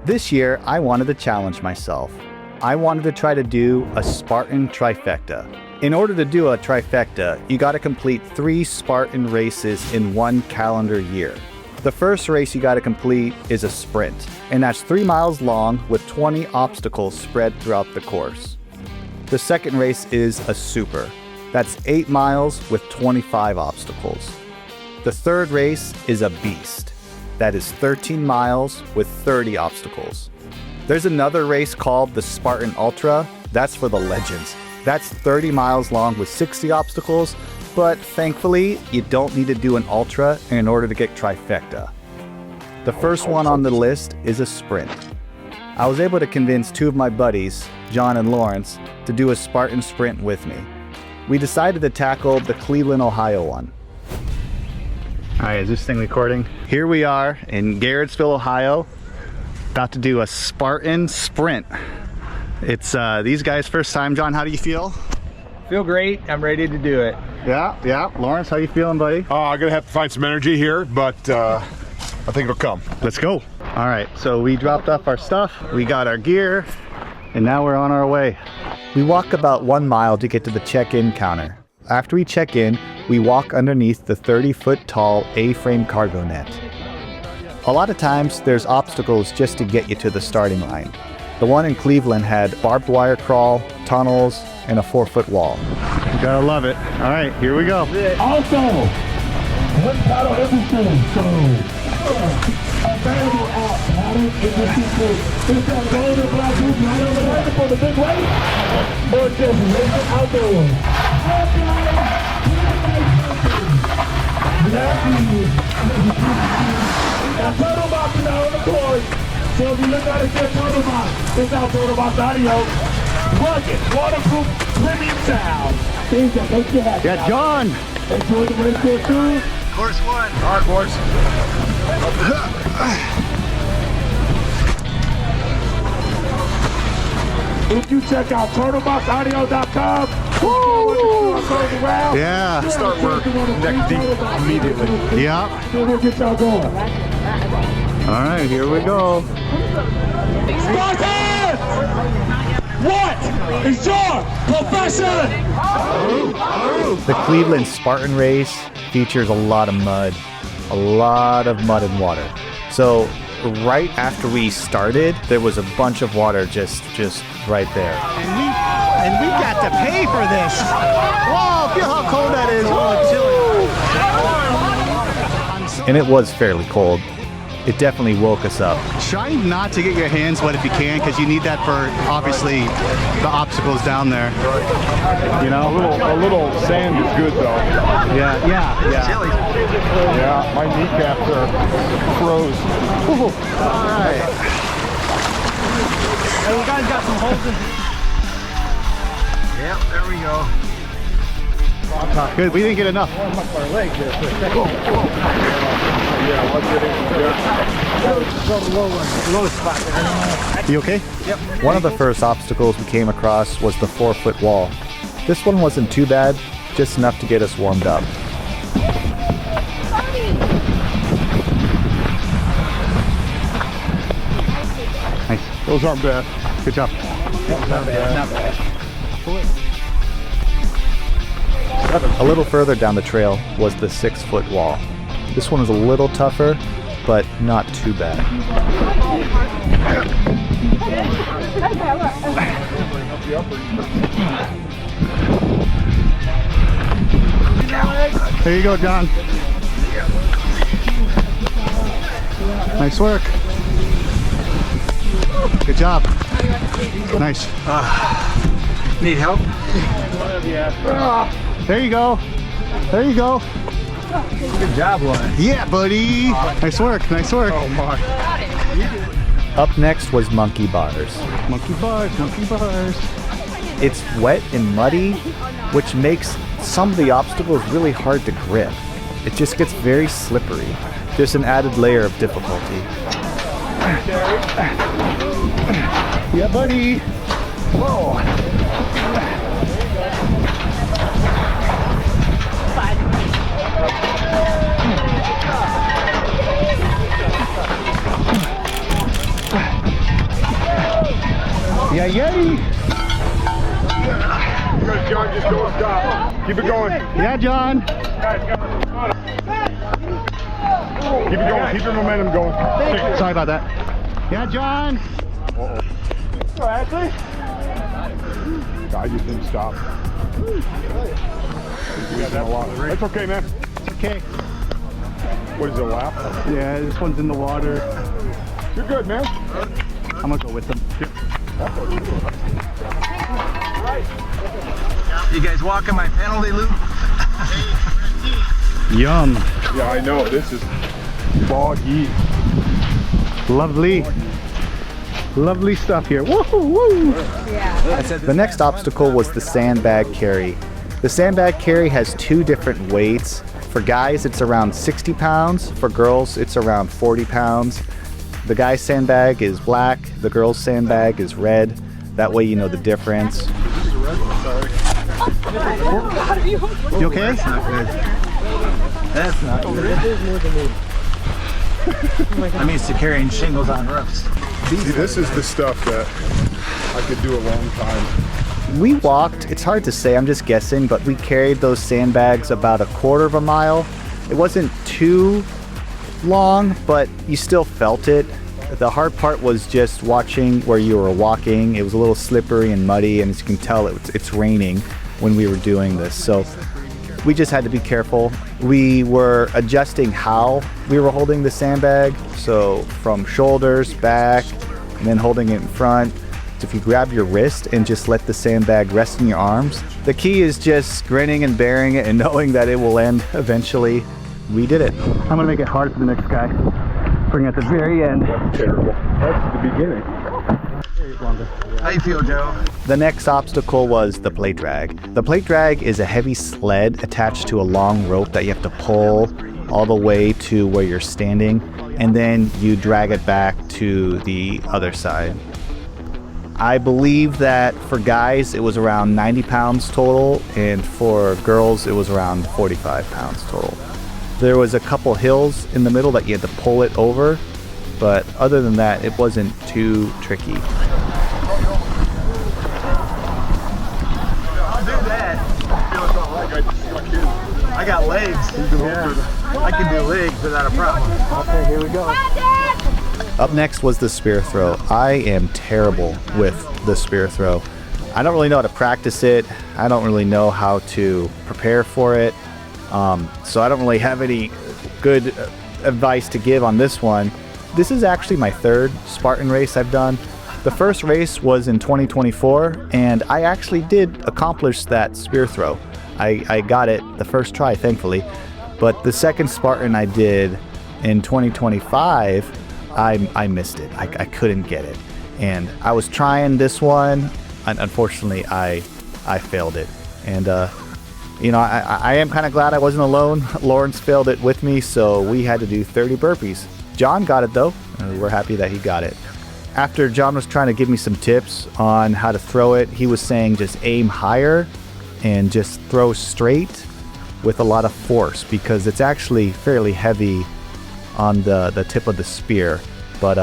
This year, I wanted to challenge myself. I wanted to try to do a Spartan Trifecta. In order to do a trifecta, you gotta complete 3 Spartan races in 1 calendar year. The first race you gotta complete is a sprint, and that's 3 miles long with 20 obstacles spread throughout the course. The second race is a super. That's 8 miles with 25 obstacles. The third race is a beast. That is 13 miles with 30 obstacles. There's another race called the Spartan Ultra. That's for the legends. That's 30 miles long with 60 obstacles, but thankfully, you don't need to do an ultra in order to get trifecta. The first one on the list is a sprint. I was able to convince 2 of my buddies, John and Lawrence, to do a Spartan sprint with me. We decided to tackle the Cleveland, Ohio one. All right, is this thing recording? Here we are in Garrettsville, Ohio, about to do a Spartan sprint. It's these guys' first time. John, how do you feel? Feel great. I'm ready to do it. Yeah. Lawrence, how you feeling, buddy? I'm gonna have to find some energy here, but I think it'll come. Let's go. All right, so we dropped off our stuff, we got our gear, and now we're on our way. We walk about 1 mile to get to the check-in counter. After we check in, we walk underneath the 30-foot tall A-frame cargo net. A lot of times, there's obstacles just to get you to the starting line. The one in Cleveland had barbed wire crawl, tunnels, and a 4-foot wall. You gotta love it. All right, here we go. Also, one title everything, so available out. Paddle is the sequel. It's that gold and black group right over there for the big race. Or just racing outdoors. That turtle box is out on the course. So if you look at it, it's turtle box. It's our turtle box audio. Rugged, waterproof, premium sound. Things that make you happy. Yeah, John. Enjoy the race course too. Course 1. All right, boys. If you check out turtleboxaudio.com, Yeah. Start work neck deep immediately. Yeah. We'll get y'all going. All right, here we go. Spartans! What is your profession? The Cleveland Spartan Race features a lot of mud and water. So right after we started, there was a bunch of water just right there. And we got to pay for this. Whoa, feel how cold that is. Whoa, and it was fairly cold. It definitely woke us up. Try not to get your hands wet if you can, because you need that for, obviously, the obstacles down there. You know? A little sand is good though. Yeah. Yeah, my kneecaps are froze. All right. Hey, you guys got some holes in. Yep, there we go. Good, we didn't get enough. You okay? Yep. One of the first obstacles we came across was the 4-foot wall. This one wasn't too bad, just enough to get us warmed up. Nice. Those aren't bad. Good job. Not bad. A little further down the trail was the 6-foot wall. This one is a little tougher, but not too bad. There you go, John. Nice work. Good job. Nice. Need help? There you go. There you go. Good job, Lauren. Yeah, buddy. Nice work. Nice work. Oh my. Up next was monkey bars. Monkey bars. It's wet and muddy, which makes some of the obstacles really hard to grip. It just gets very slippery. There's an added layer of difficulty. Yeah, buddy. Whoa. Yeah, yay! Good, John, just don't stop. Keep it going. Yeah, John. Keep it going. Keep your momentum going. Sorry about that. Yeah, John. I just didn't stop. That's okay, man. Okay. What is it, a lap? Yeah, this one's in the water. You're good, man. I'm gonna go with them. You guys walking my penalty loop? Yum. Yeah, I know. This is boggy. Lovely. Lovely stuff here. Woo woo! The next obstacle was the sandbag carry. The sandbag carry has two different weights. For guys, it's around 60 pounds. For girls, it's around 40 pounds. The guy's sandbag is black. The girl's sandbag is red. That way you know the difference. You okay? That's not good. That's not good. I'm used to carrying shingles on roofs. See, this is the stuff that I could do a long time. We walked, it's hard to say, I'm just guessing, but we carried those sandbags about a quarter of a mile. It wasn't too long, but you still felt it. The hard part was just watching where you were walking. It was a little slippery and muddy, and as you can tell, it's raining when we were doing this. So we just had to be careful. We were adjusting how we were holding the sandbag. So from shoulders, back, and then holding it in front. So if you grab your wrist and just let the sandbag rest in your arms, the key is just grinning and bearing it and knowing that it will end eventually. We did it. I'm gonna make it hard for the next guy. Bring at the very end. That's terrible. That's the beginning. How you feel, Joe? The next obstacle was the plate drag. The plate drag is a heavy sled attached to a long rope that you have to pull all the way to where you're standing, and then you drag it back to the other side. I believe that for guys it was around 90 pounds total, and for girls it was around 45 pounds total. There was a couple hills in the middle that you had to pull it over, but other than that it wasn't too tricky. I got legs. I can do legs without a problem. Okay, here we go. Up next was the spear throw. I am terrible with the spear throw. I don't really know how to practice it. I don't really know how to prepare for it. So I don't really have any good advice to give on this one. This is actually my third Spartan race I've done. The first race was in 2024, and I actually did accomplish that spear throw. I got it the first try, thankfully. But the second Spartan I did in 2025, I missed it. I couldn't get it. And I was trying this one, and unfortunately I failed it. And you know, I am kind of glad I wasn't alone. Lawrence failed it with me, so we had to do 30 burpees. John got it though, and we're happy that he got it. After John was trying to give me some tips on how to throw it, he was saying just aim higher and just throw straight with a lot of force, because it's actually fairly heavy on the tip of the spear. But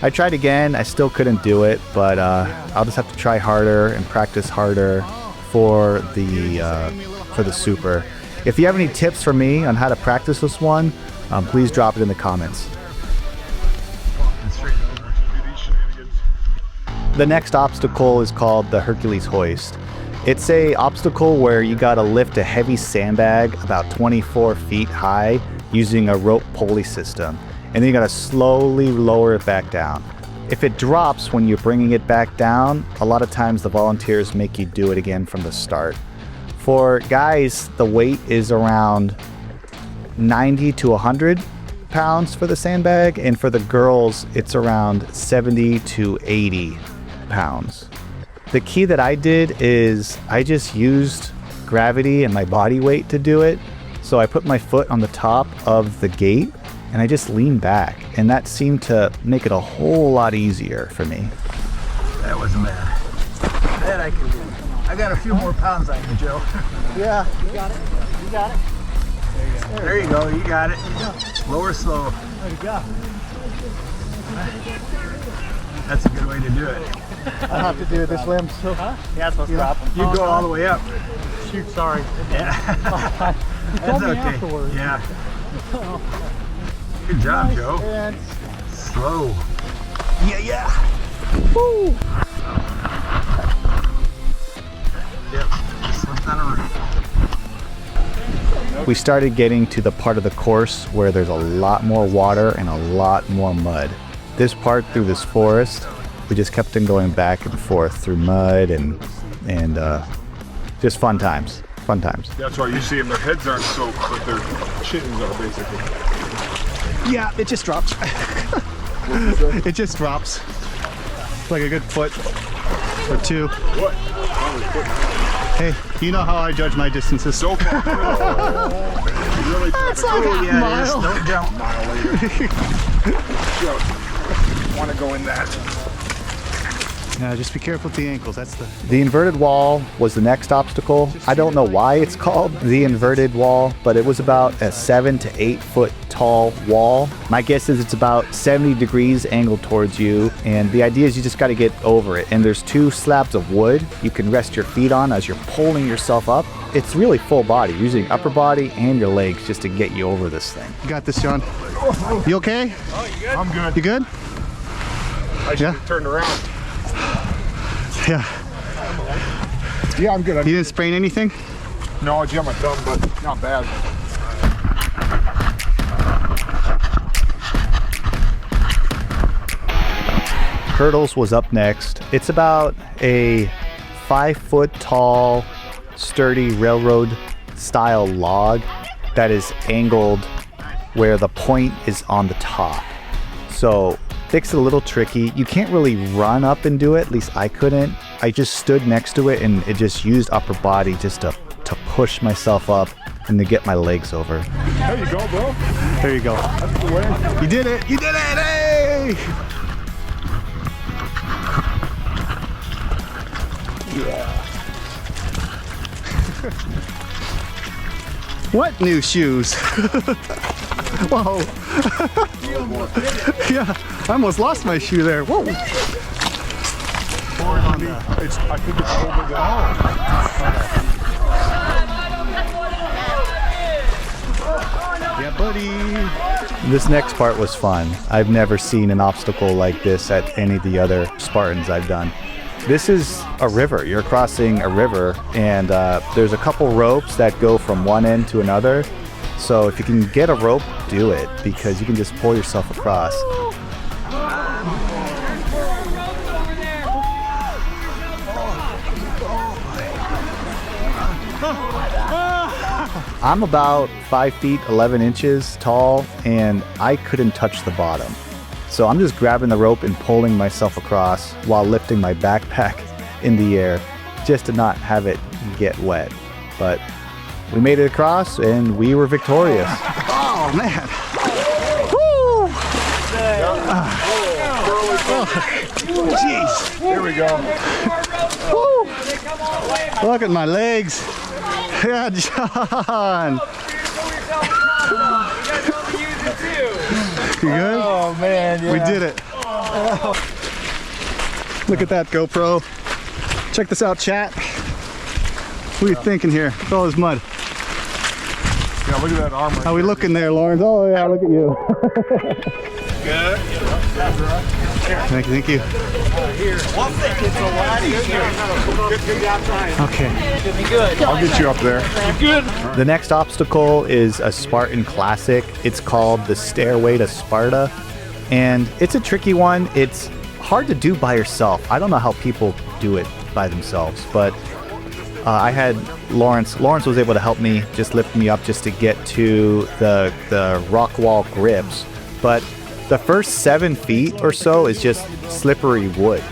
I tried again, I still couldn't do it, but I'll just have to try harder and practice harder for the super. If you have any tips for me on how to practice this one, please drop it in the comments. The next obstacle is called the Hercules hoist. It's a obstacle where you gotta lift a heavy sandbag about 24 feet high using a rope pulley system, and then you gotta slowly lower it back down. If it drops when you're bringing it back down, a lot of times the volunteers make you do it again from the start. For guys, the weight is around 90 to 100 pounds for the sandbag, and for the girls, it's around 70 to 80 pounds. The key that I did is I just used gravity and my body weight to do it. So I put my foot on the top of the gate and I just leaned back, and that seemed to make it a whole lot easier for me. That wasn't bad. That I can do. I got a few more pounds on you, Joe. Yeah, you got it. You got it. There you go. You got it. Lower slow. There you go. That's a good way way to do it. I have to do this limb. So Yeah, supposed to drop him. You go all the way up. Shoot, sorry. Yeah. That's okay. afterwards. Yeah. Good job, Joe. And Slow. Yeah. woo. Yep. Slipped on a roof. We started getting to the part of the course where there's a lot more water and a lot more mud. This part through this forest, we just kept on going back and forth through mud and just fun times. Fun times. That's why you see them. Their heads aren't soaked, but their chins are basically. Yeah, it just drops. It just drops. Like a good foot or two. What? Hey, you know how I judge my distances. So far. Really It's like a Yeah, mile. just don't jump. mile later. Want to go in that? Yeah, just be careful with the ankles. The inverted wall was the next obstacle. I don't know why it's called the inverted wall, but it was about a 7 to 8 foot tall wall. My guess is it's about 70 degrees angled towards you, and the idea is you just got to get over it. And there's 2 slabs of wood you can rest your feet on as you're pulling yourself up. It's really full body, using upper body and your legs just to get you over this thing. You got this, John. You okay? Oh, you good? I'm good. You good? I should have turned around. Yeah. Yeah, I'm good. You didn't sprain anything? No, I jammed my thumb, but not bad. Hurdles was up next. It's about a 5 foot tall, sturdy railroad style log that is angled where the point is on the top. So it's a little tricky. You can't really run up and do it, at least I couldn't. I just stood next to it and it just used upper body just to push myself up and to get my legs over. There you go, bro. There you go. That's the way. You did it! You did it! Hey! What new shoes? Whoa. Yeah, I almost lost my shoe there. Whoa. I think it's over there. Yeah, buddy. This next part was fun. I've never seen an obstacle like this at any of the other Spartans I've done. This is a river. You're crossing a river, and there's a couple ropes that go from one end to another. So if you can get a rope, do it, because you can just pull yourself across. I'm about 5 feet 11 inches tall, and I couldn't touch the bottom. So I'm just grabbing the rope and pulling myself across while lifting my backpack in the air just to not have it get wet. But we made it across and we were victorious. Oh man. Woo! Jeez. Here we go. Woo! Look at my legs. Yeah, John. You good? Oh man, yeah. We did it. Look at that GoPro. Check this out, chat. What are you thinking here? Look at all this mud. Yeah, look at that arm right How we looking there, Lawrence? Oh yeah, look at you. Good. Thank you, thank you. Okay. I'll get you up there. The next obstacle is a Spartan classic. It's called the Stairway to Sparta. And it's a tricky one. It's hard to do by yourself. I don't know how people do it by themselves, but I had Lawrence. Lawrence was able to help me, just lift me up just to get to the rock wall grips. But the first 7 feet or so is just slippery wood,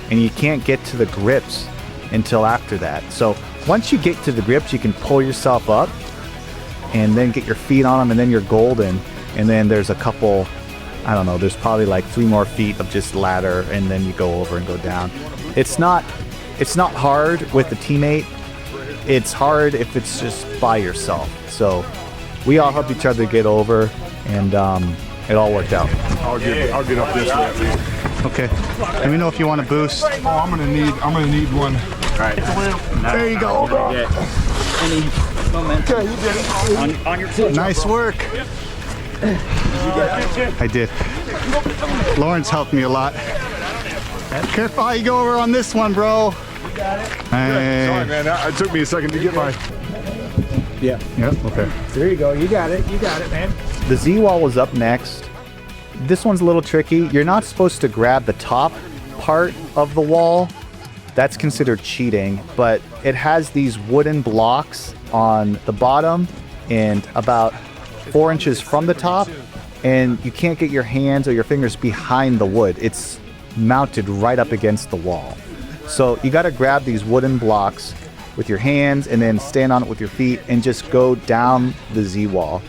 and you can't get to the grips until after that. So once you get to the grips, you can pull yourself up and then get your feet on them, and then you're golden. And then there's a couple, I don't know, there's probably like 3 more feet of just ladder, and then you go over and go down. It's not hard with a teammate. It's hard if it's just by yourself. So we all helped each other get over, and it all worked out. I'll get up this way. Okay. Let me know if you want to boost. Oh, I'm gonna need one. All right. There you go. Get any momentum. Okay, you did it. On your foot. Nice work. I did. Lawrence helped me a lot. Careful how you go over on this one, bro. Sorry, man. It took me a second to get my. Yeah. Yep. Okay. There you go. You got it. You got it, man. The Z-wall was up next. This one's a little tricky. You're not supposed to grab the top part of the wall. That's considered cheating, but it has these wooden blocks on the bottom and about 4 inches from the top, and you can't get your hands or your fingers behind the wood. It's mounted right up against the wall. So you got to grab these wooden blocks with your hands and then stand on it with your feet and just go down the Z-wall.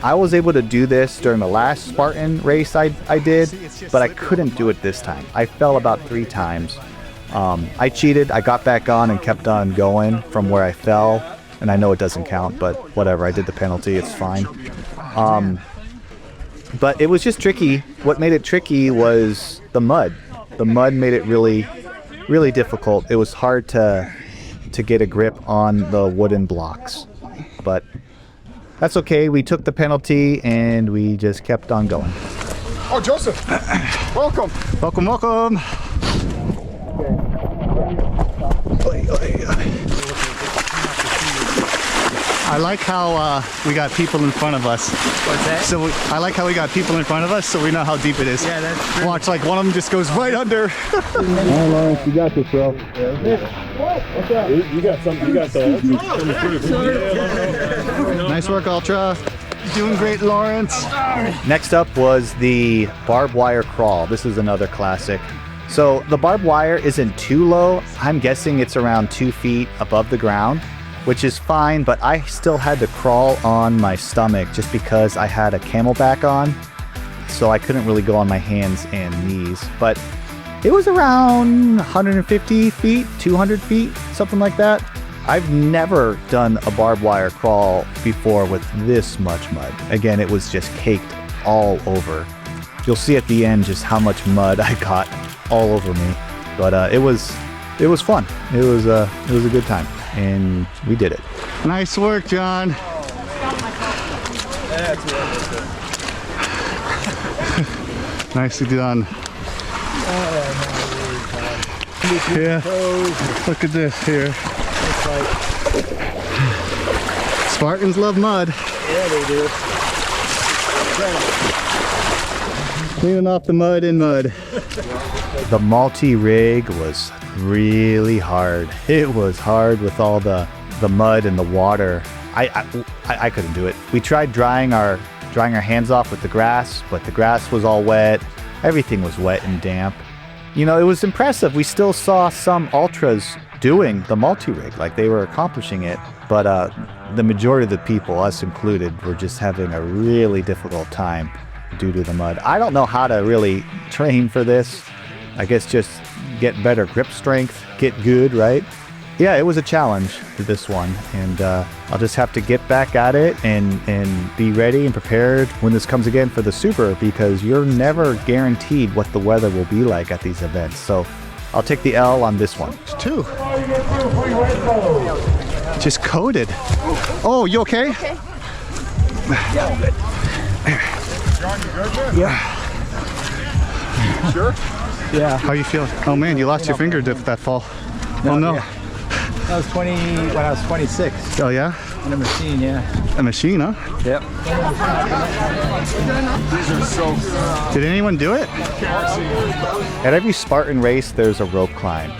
I was able to do this during the last Spartan race I did, but I couldn't do it this time. I fell about 3 times. I cheated, I got back on and kept on going from where I fell, and I know it doesn't count, but whatever, I did the penalty, it's fine. But it was just tricky. What made it tricky was the mud. The mud made it really, really difficult. It was hard to get a grip on the wooden blocks, but that's okay. We took the penalty and we just kept on going. Oh, Joseph. Welcome. Welcome, welcome. I like how we got people in front of us. What's that? So I like how we got people in front of us, so we know how deep it is. Yeah, that's true. Watch, like one of them just goes right under. All right, Lawrence, you got this, bro. What's up? You got something. You got the. Nice work, Ultra. Doing great, Lawrence. Next up was the barbed wire crawl. This is another classic. So the barbed wire isn't too low. I'm guessing it's around 2 feet above the ground, which is fine, but I still had to crawl on my stomach just because I had a camelback on, so I couldn't really go on my hands and knees. But it was around 150 feet, 200 feet, something like that. I've never done a barbed wire crawl before with this much mud. Again, it was just caked all over. You'll see at the end just how much mud I got all over me. But it was fun. It was a good time, and we did it. Nice work, John. Nicely done. Yeah. Look at this here. Spartans love mud. Yeah, they do. Cleaning off the mud in mud. The multi-rig was really hard. It was hard with all the mud and the water. I couldn't do it. We tried drying our hands off with the grass, but the grass was all wet. Everything was wet and damp. You know, it was impressive. We still saw some ultras doing the multi-rig, like they were accomplishing it, but the majority of the people, us included, were just having a really difficult time due to the mud. I don't know how to really train for this. I guess just get better grip strength, get good, right? Yeah, it was a challenge for this one, and I'll just have to get back at it and be ready and prepared when this comes again for the Super, because you're never guaranteed what the weather will be like at these events. So I'll take the L on this one. It's 2. Just coated. Oh, you okay? Okay. John, you good, man? Yeah. Sure? Yeah. How you feel? Oh man, you lost your finger with that fall. Oh no. Yeah. That was when I was 26. Oh yeah? In a machine, yeah. A machine, huh? Yep. These are so Did anyone do it? At every Spartan race, there's a rope climb.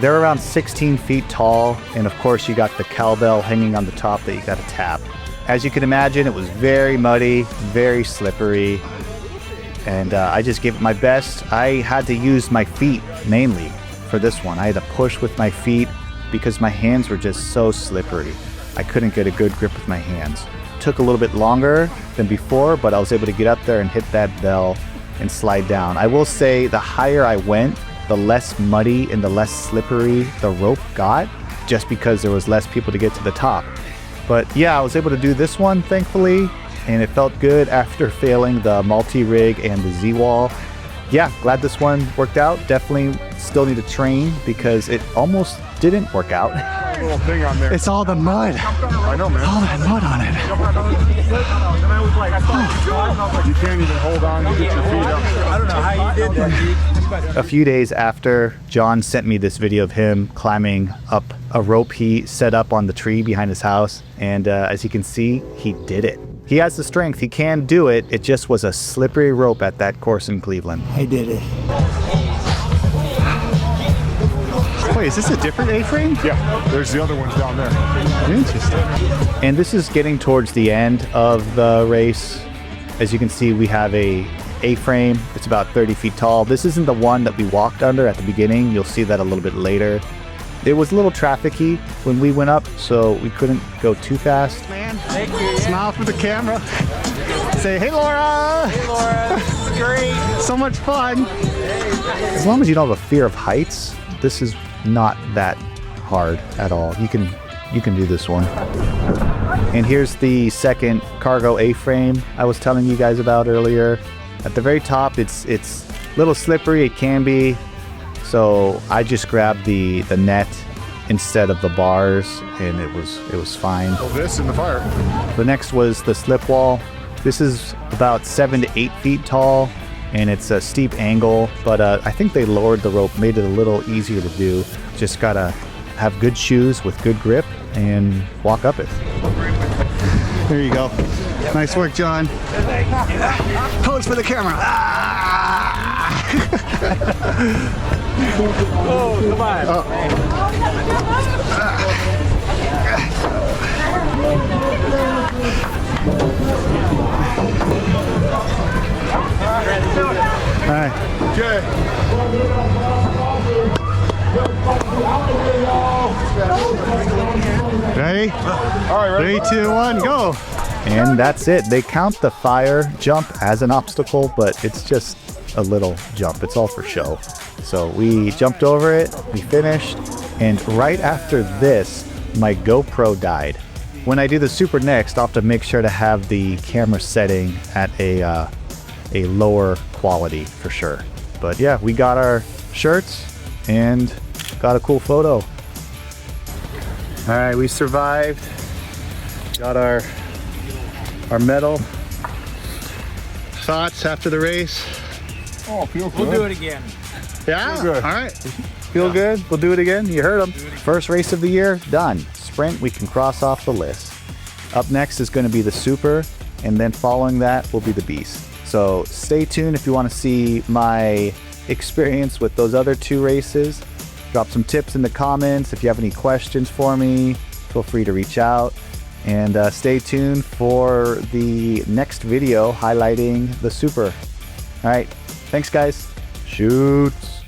They're around 16 feet tall, and of course you got the cowbell hanging on the top that you got to tap. As you can imagine, it was very muddy, very slippery, and I just gave it my best. I had to use my feet mainly for this one. I had to push with my feet because my hands were just so slippery. I couldn't get a good grip with my hands. Took a little bit longer than before, but I was able to get up there and hit that bell and slide down. I will say the higher I went, the less muddy and the less slippery the rope got, just because there was less people to get to the top. But yeah, I was able to do this one, thankfully, and it felt good after failing the multi-rig and the Z-wall. yeah, glad this one worked out. Definitely still need to train because it almost didn't work out. Little thing on there. It's all the mud. I know, man. All that mud on it. You can't even hold on to get your feet up. I don't know how you did that. A few days after, John sent me this video of him climbing up a rope he set up on the tree behind his house. And as you can see, he did it. He has the strength. He can do it. It just was a slippery rope at that course in Cleveland. I did it. Wait, is this a different A-frame? Yeah, there's the other ones down there. Interesting. And this is getting towards the end of the race. As you can see, we have a A-frame. It's about 30 feet tall. This isn't the one that we walked under at the beginning. You'll see that a little bit later. It was a little trafficy when we went up, so we couldn't go too fast. Man, thank you. Smile for the camera. Say, hey, Laura. Hey, Laura. Great. So much fun. As long as you don't have a fear of heights, this is not that hard at all. You can do this one. And here's the second cargo A-frame I was telling you guys about earlier. At the very top, it's a little slippery. It can be. So I just grabbed the net instead of the bars, and it was fine. So this in the fire. The next was the slip wall. This is about 7 to 8 feet tall, and it's a steep angle, but I think they lowered the rope, made it a little easier to do. Just gotta have good shoes with good grip and walk up it. There you go. Nice work, John. Pose for the camera. Oh, come on. All right. Okay. Ready? All right, ready? 3, 2, 1, go. And that's it. They count the fire jump as an obstacle, but it's just a little jump. It's all for show. So we jumped over it, we finished, and right after this, my GoPro died. When I do the super next, I'll have to make sure to have the camera setting at a lower quality for sure. But yeah, we got our shirts and got a cool photo. All right, we survived. Got our medal. Thoughts after the race? Oh, feel good. We'll do it again. Yeah? Feel good. All right. Feel good? We'll do it again. You heard them. First race of the year, done. Sprint, we can cross off the list. Up next is going to be the Super, and then following that will be the Beast. So stay tuned if you want to see my experience with those other 2 races. Drop some tips in the comments. If you have any questions for me, feel free to reach out. And stay tuned for the next video highlighting the Super. All right. Thanks, guys. Shoots.